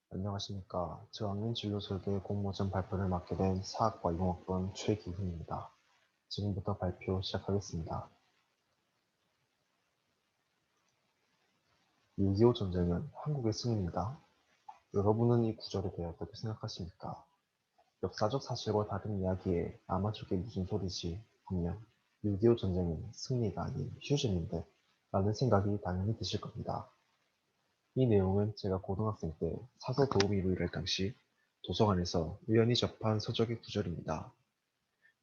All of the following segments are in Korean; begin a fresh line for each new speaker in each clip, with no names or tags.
안녕하십니까. 저학년 진로설계 공모전 발표를 맡게 된 사학과 융합본 최기훈입니다. 지금부터 발표 시작하겠습니다. 6.25 전쟁은 한국의 승리입니다. 여러분은 이 구절에 대해 어떻게 생각하십니까? 역사적 사실과 다른 이야기에 아마 저게 무슨 소리지? 분명 6.25 전쟁은 승리가 아닌 휴전인데 라는 생각이 당연히 드실 겁니다. 이 내용은 제가 고등학생 때 사서 도우미로 일할 당시 도서관에서 우연히 접한 서적의 구절입니다.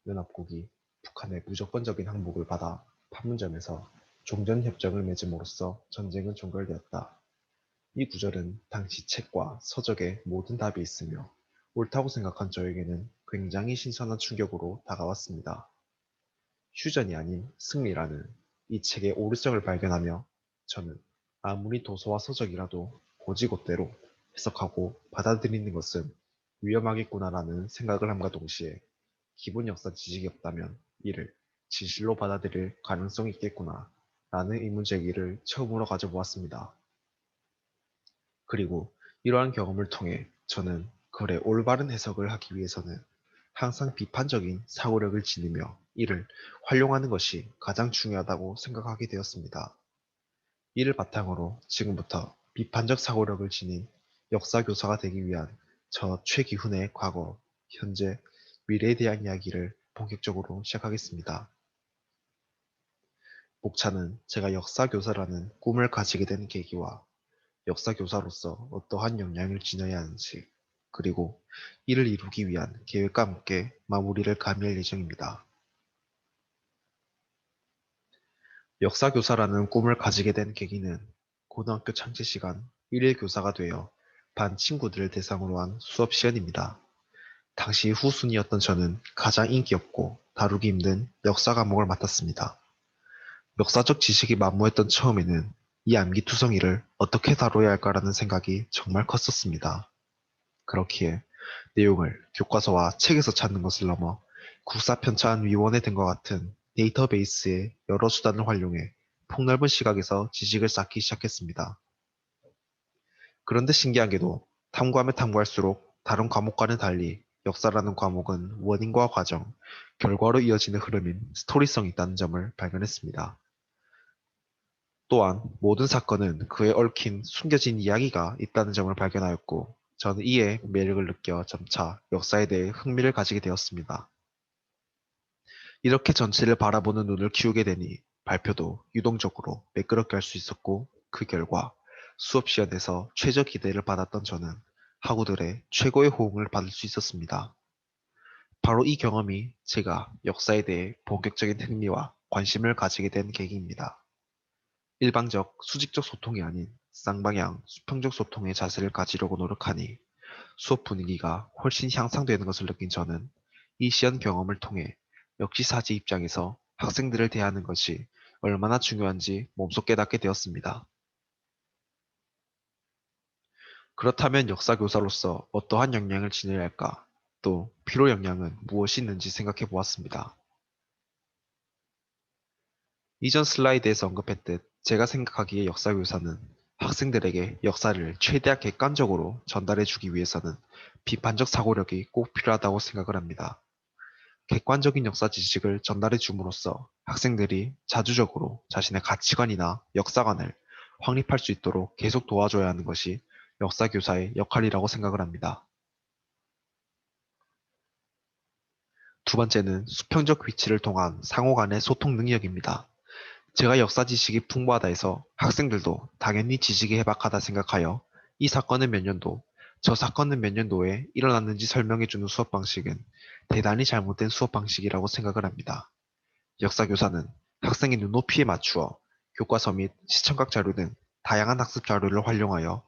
연합국이 북한의 무조건적인 항복을 받아 판문점에서 종전협정을 맺음으로써 전쟁은 종결되었다. 이 구절은 당시 책과 서적에 모든 답이 있으며 옳다고 생각한 저에게는 굉장히 신선한 충격으로 다가왔습니다. 휴전이 아닌 승리라는 이 책의 오류성을 발견하며 저는 아무리 도서와 서적이라도 곧이곧대로 해석하고 받아들이는 것은 위험하겠구나라는 생각을 함과 동시에 기본 역사 지식이 없다면 이를 진실로 받아들일 가능성이 있겠구나 라는 의문제기를 처음으로 가져보았습니다. 그리고 이러한 경험을 통해 저는 글의 올바른 해석을 하기 위해서는 항상 비판적인 사고력을 지니며 이를 활용하는 것이 가장 중요하다고 생각하게 되었습니다. 이를 바탕으로 지금부터 비판적 사고력을 지닌 역사교사가 되기 위한 저 최기훈의 과거, 현재, 미래에 대한 이야기를 본격적으로 시작하겠습니다. 목차는 제가 역사교사라는 꿈을 가지게 된 계기와 역사교사로서 어떠한 역량을 지녀야 하는지, 그리고 이를 이루기 위한 계획과 함께 마무리를 가미할 예정입니다. 역사교사라는 꿈을 가지게 된 계기는 고등학교 창제 시간 일일 교사가 되어 반 친구들을 대상으로 한 수업 시간입니다. 당시 후순위였던 저는 가장 인기 없고 다루기 힘든 역사 과목을 맡았습니다. 역사적 지식이 만무했던 처음에는 이 암기투성이를 어떻게 다뤄야 할까라는 생각이 정말 컸었습니다. 그렇기에 내용을 교과서와 책에서 찾는 것을 넘어 국사편찬 위원회 등과 같은 데이터베이스의 여러 수단을 활용해 폭넓은 시각에서 지식을 쌓기 시작했습니다. 그런데 신기한 게도 탐구하면 탐구할수록 다른 과목과는 달리 역사라는 과목은 원인과 과정, 결과로 이어지는 흐름인 스토리성이 있다는 점을 발견했습니다. 또한 모든 사건은 그에 얽힌 숨겨진 이야기가 있다는 점을 발견하였고, 저는 이에 매력을 느껴 점차 역사에 대해 흥미를 가지게 되었습니다. 이렇게 전체를 바라보는 눈을 키우게 되니 발표도 유동적으로 매끄럽게 할 수 있었고, 그 결과 수업 시간에서 최저 기대를 받았던 저는 학우들의 최고의 호응을 받을 수 있었습니다. 바로 이 경험이 제가 역사에 대해 본격적인 흥미와 관심을 가지게 된 계기입니다. 일방적, 수직적 소통이 아닌 쌍방향, 수평적 소통의 자세를 가지려고 노력하니 수업 분위기가 훨씬 향상되는 것을 느낀 저는 이 시연 경험을 통해 역지사지 입장에서 학생들을 대하는 것이 얼마나 중요한지 몸소 깨닫게 되었습니다. 그렇다면 역사교사로서 어떠한 역량을 지녀야 할까? 또 필요 역량은 무엇이 있는지 생각해 보았습니다. 이전 슬라이드에서 언급했듯 제가 생각하기에 역사교사는 학생들에게 역사를 최대한 객관적으로 전달해 주기 위해서는 비판적 사고력이 꼭 필요하다고 생각을 합니다. 객관적인 역사 지식을 전달해 줌으로써 학생들이 자주적으로 자신의 가치관이나 역사관을 확립할 수 있도록 계속 도와줘야 하는 것이 역사교사의 역할이라고 생각을 합니다. 두 번째는 수평적 위치를 통한 상호 간의 소통 능력입니다. 제가 역사 지식이 풍부하다 해서 학생들도 당연히 지식이 해박하다 생각하여 이 사건은 몇 년도, 저 사건은 몇 년도에 일어났는지 설명해주는 수업 방식은 대단히 잘못된 수업 방식이라고 생각을 합니다. 역사교사는 학생의 눈높이에 맞추어 교과서 및 시청각 자료 등 다양한 학습 자료를 활용하여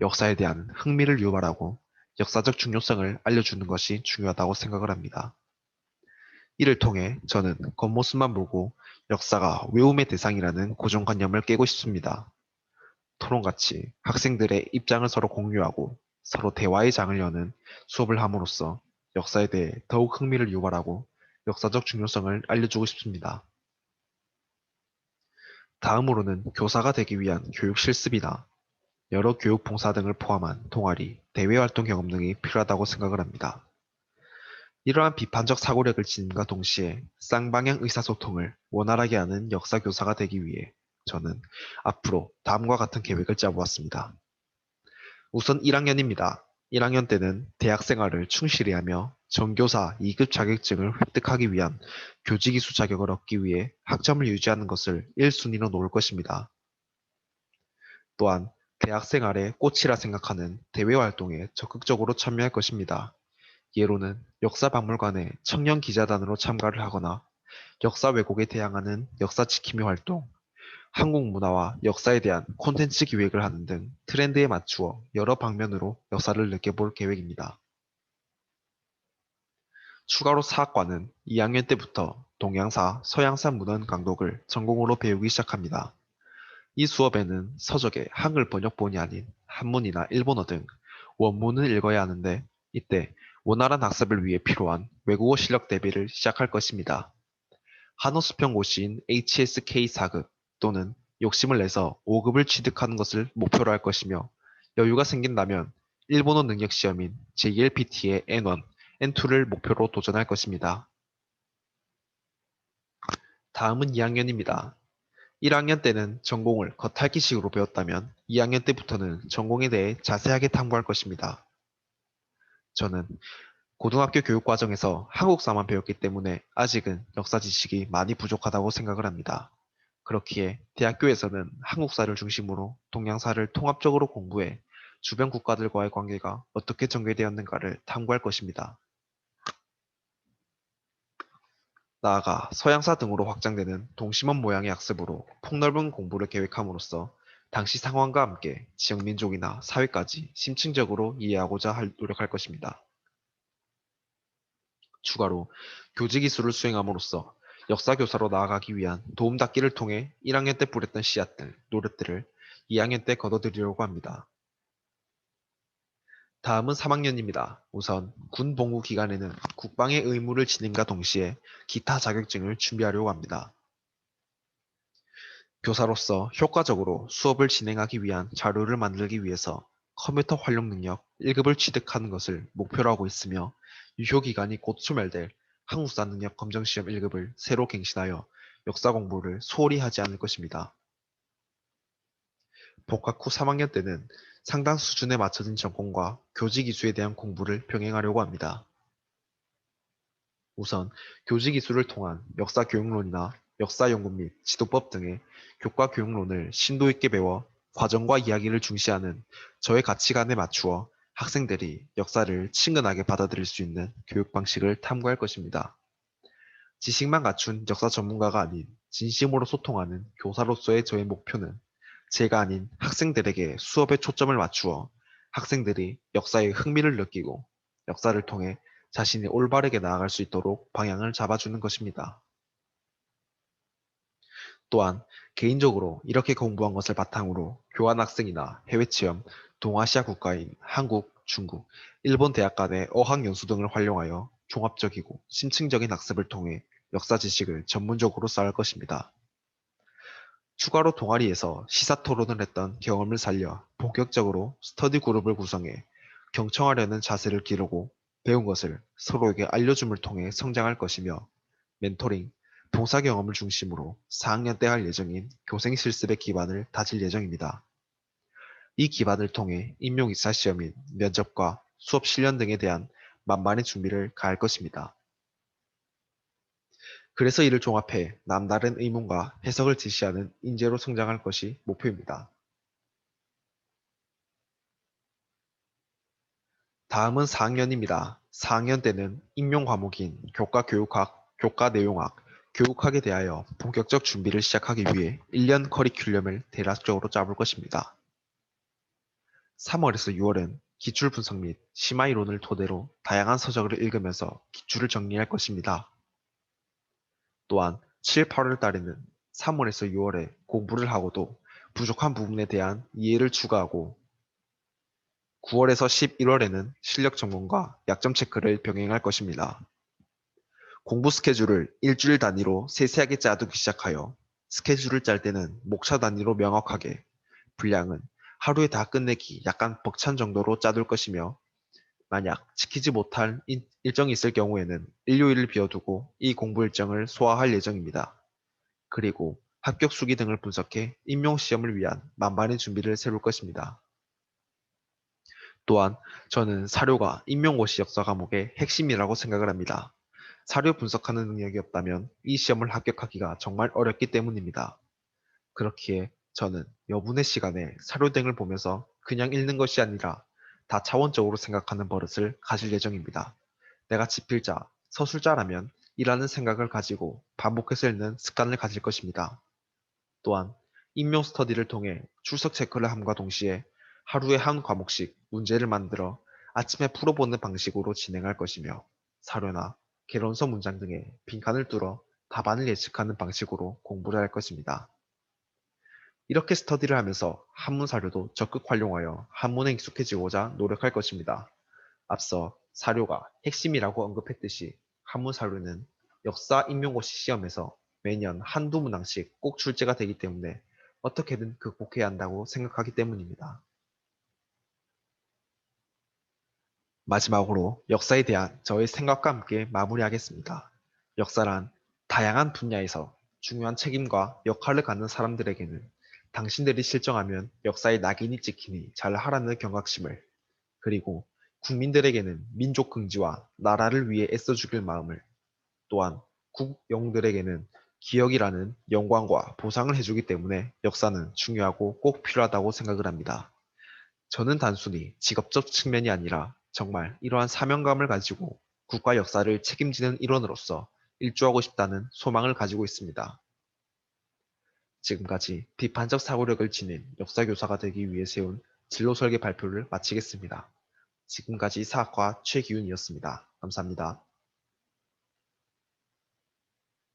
역사에 대한 흥미를 유발하고 역사적 중요성을 알려주는 것이 중요하다고 생각을 합니다. 이를 통해 저는 겉모습만 보고 역사가 외움의 대상이라는 고정관념을 깨고 싶습니다. 토론같이 학생들의 입장을 서로 공유하고 서로 대화의 장을 여는 수업을 함으로써 역사에 대해 더욱 흥미를 유발하고 역사적 중요성을 알려주고 싶습니다. 다음으로는 교사가 되기 위한 교육 실습이다. 여러 교육 봉사 등을 포함한 동아리, 대외 활동 경험 등이 필요하다고 생각을 합니다. 이러한 비판적 사고력을 지님과 동시에 쌍방향 의사소통을 원활하게 하는 역사교사가 되기 위해 저는 앞으로 다음과 같은 계획을 짜보았습니다. 우선 1학년입니다. 1학년 때는 대학 생활을 충실히 하며 전교사 2급 자격증을 획득하기 위한 교직이수 자격을 얻기 위해 학점을 유지하는 것을 1순위로 놓을 것입니다. 또한 대학 생활의 꽃이라 생각하는 대외 활동에 적극적으로 참여할 것입니다. 예로는 역사박물관의 청년 기자단으로 참가를 하거나 역사 왜곡에 대항하는 역사 지킴이 활동, 한국 문화와 역사에 대한 콘텐츠 기획을 하는 등 트렌드에 맞추어 여러 방면으로 역사를 느껴볼 계획입니다. 추가로 사학과는 2학년 때부터 동양사, 서양사 문헌 강독을 전공으로 배우기 시작합니다. 이 수업에는 서적의 한글 번역본이 아닌 한문이나 일본어 등 원문을 읽어야 하는데 이때 원활한 학습을 위해 필요한 외국어 실력 대비를 시작할 것입니다. 한어수평고시인 HSK 4급 또는 욕심을 내서 5급을 취득하는 것을 목표로 할 것이며 여유가 생긴다면 일본어 능력 시험인 JLPT의 N1, N2를 목표로 도전할 것입니다. 다음은 2학년입니다. 1학년 때는 전공을 겉핥기식으로 배웠다면 2학년 때부터는 전공에 대해 자세하게 탐구할 것입니다. 저는 고등학교 교육 과정에서 한국사만 배웠기 때문에 아직은 역사 지식이 많이 부족하다고 생각을 합니다. 그렇기에 대학교에서는 한국사를 중심으로 동양사를 통합적으로 공부해 주변 국가들과의 관계가 어떻게 전개되었는가를 탐구할 것입니다. 나아가 서양사 등으로 확장되는 동심원 모양의 학습으로 폭넓은 공부를 계획함으로써 당시 상황과 함께 지역민족이나 사회까지 심층적으로 이해하고자 노력할 것입니다. 추가로 교직이수를 수행함으로써 역사교사로 나아가기 위한 도움닫기를 통해 1학년 때 뿌렸던 씨앗들, 노릇들을 2학년 때 거둬들이려고 합니다. 다음은 3학년입니다. 우선 군 복무 기간에는 국방의 의무를 지님과 동시에 기타 자격증을 준비하려고 합니다. 교사로서 효과적으로 수업을 진행하기 위한 자료를 만들기 위해서 컴퓨터 활용 능력 1급을 취득하는 것을 목표로 하고 있으며 유효 기간이 곧 소멸될 한국사 능력 검정시험 1급을 새로 갱신하여 역사 공부를 소홀히 하지 않을 것입니다. 복학 후 3학년 때는 상당 수준에 맞춰진 전공과 교직 이수에 대한 공부를 병행하려고 합니다. 우선 교직 이수를 통한 역사 교육론이나 역사 연구 및 지도법 등의 교과 교육론을 심도 있게 배워 과정과 이야기를 중시하는 저의 가치관에 맞추어 학생들이 역사를 친근하게 받아들일 수 있는 교육 방식을 탐구할 것입니다. 지식만 갖춘 역사 전문가가 아닌 진심으로 소통하는 교사로서의 저의 목표는 제가 아닌 학생들에게 수업에 초점을 맞추어 학생들이 역사에 흥미를 느끼고 역사를 통해 자신이 올바르게 나아갈 수 있도록 방향을 잡아주는 것입니다. 또한 개인적으로 이렇게 공부한 것을 바탕으로 교환학생이나 해외체험, 동아시아 국가인 한국, 중국, 일본 대학 간의 어학연수 등을 활용하여 종합적이고 심층적인 학습을 통해 역사 지식을 전문적으로 쌓을 것입니다. 추가로 동아리에서 시사토론을 했던 경험을 살려 본격적으로 스터디 그룹을 구성해 경청하려는 자세를 기르고 배운 것을 서로에게 알려줌을 통해 성장할 것이며 멘토링, 봉사 경험을 중심으로 4학년 때 할 예정인 교생 실습의 기반을 다질 예정입니다. 이 기반을 통해 임용이사 시험인 면접과 수업 실련 등에 대한 만반의 준비를 가할 것입니다. 그래서 이를 종합해 남다른 의문과 해석을 제시하는 인재로 성장할 것이 목표입니다. 다음은 4학년입니다. 4학년 때는 임용 과목인 교과 교육학, 교과 내용학, 교육학에 대하여 본격적 준비를 시작하기 위해 1년 커리큘럼을 대략적으로 짜볼 것입니다. 3월에서 6월은 기출 분석 및 심화 이론을 토대로 다양한 서적을 읽으면서 기출을 정리할 것입니다. 또한 7, 8월 달에는 3월에서 6월에 공부를 하고도 부족한 부분에 대한 이해를 추가하고 9월에서 11월에는 실력 점검과 약점 체크를 병행할 것입니다. 공부 스케줄을 일주일 단위로 세세하게 짜두기 시작하여 스케줄을 짤 때는 목차 단위로 명확하게 분량은 하루에 다 끝내기 약간 벅찬 정도로 짜둘 것이며 만약 지키지 못할 일정이 있을 경우에는 일요일을 비워두고 이 공부 일정을 소화할 예정입니다. 그리고 합격 수기 등을 분석해 임용시험을 위한 만반의 준비를 세울 것입니다. 또한 저는 사료가 임용고시 역사 과목의 핵심이라고 생각을 합니다. 사료 분석하는 능력이 없다면 이 시험을 합격하기가 정말 어렵기 때문입니다. 그렇기에 저는 여분의 시간에 사료 등을 보면서 그냥 읽는 것이 아니라 다차원적으로 생각하는 버릇을 가질 예정입니다. 내가 지필자, 서술자라면 이라는 생각을 가지고 반복해서 읽는 습관을 가질 것입니다. 또한 임용 스터디를 통해 출석 체크를 함과 동시에 하루에 한 과목씩 문제를 만들어 아침에 풀어보는 방식으로 진행할 것이며 사료나 개론서 문장 등의 빈칸을 뚫어 답안을 예측하는 방식으로 공부를 할 것입니다. 이렇게 스터디를 하면서 한문 사료도 적극 활용하여 한문에 익숙해지고자 노력할 것입니다. 앞서 사료가 핵심이라고 언급했듯이 한문 사료는 역사 임용고시 시험에서 매년 한두 문항씩 꼭 출제가 되기 때문에 어떻게든 극복해야 한다고 생각하기 때문입니다. 마지막으로 역사에 대한 저의 생각과 함께 마무리하겠습니다. 역사란 다양한 분야에서 중요한 책임과 역할을 갖는 사람들에게는 당신들이 실정하면 역사의 낙인이 찍히니 잘하라는 경각심을, 그리고 국민들에게는 민족 긍지와 나라를 위해 애써 죽일 마음을, 또한 국영들에게는 기억이라는 영광과 보상을 해주기 때문에 역사는 중요하고 꼭 필요하다고 생각을 합니다. 저는 단순히 직업적 측면이 아니라 정말 이러한 사명감을 가지고 국가 역사를 책임지는 일원으로서 일조하고 싶다는 소망을 가지고 있습니다. 지금까지 비판적 사고력을 지닌 역사교사가 되기 위해 세운 진로 설계 발표를 마치겠습니다. 지금까지 사학과 최기훈이었습니다. 감사합니다.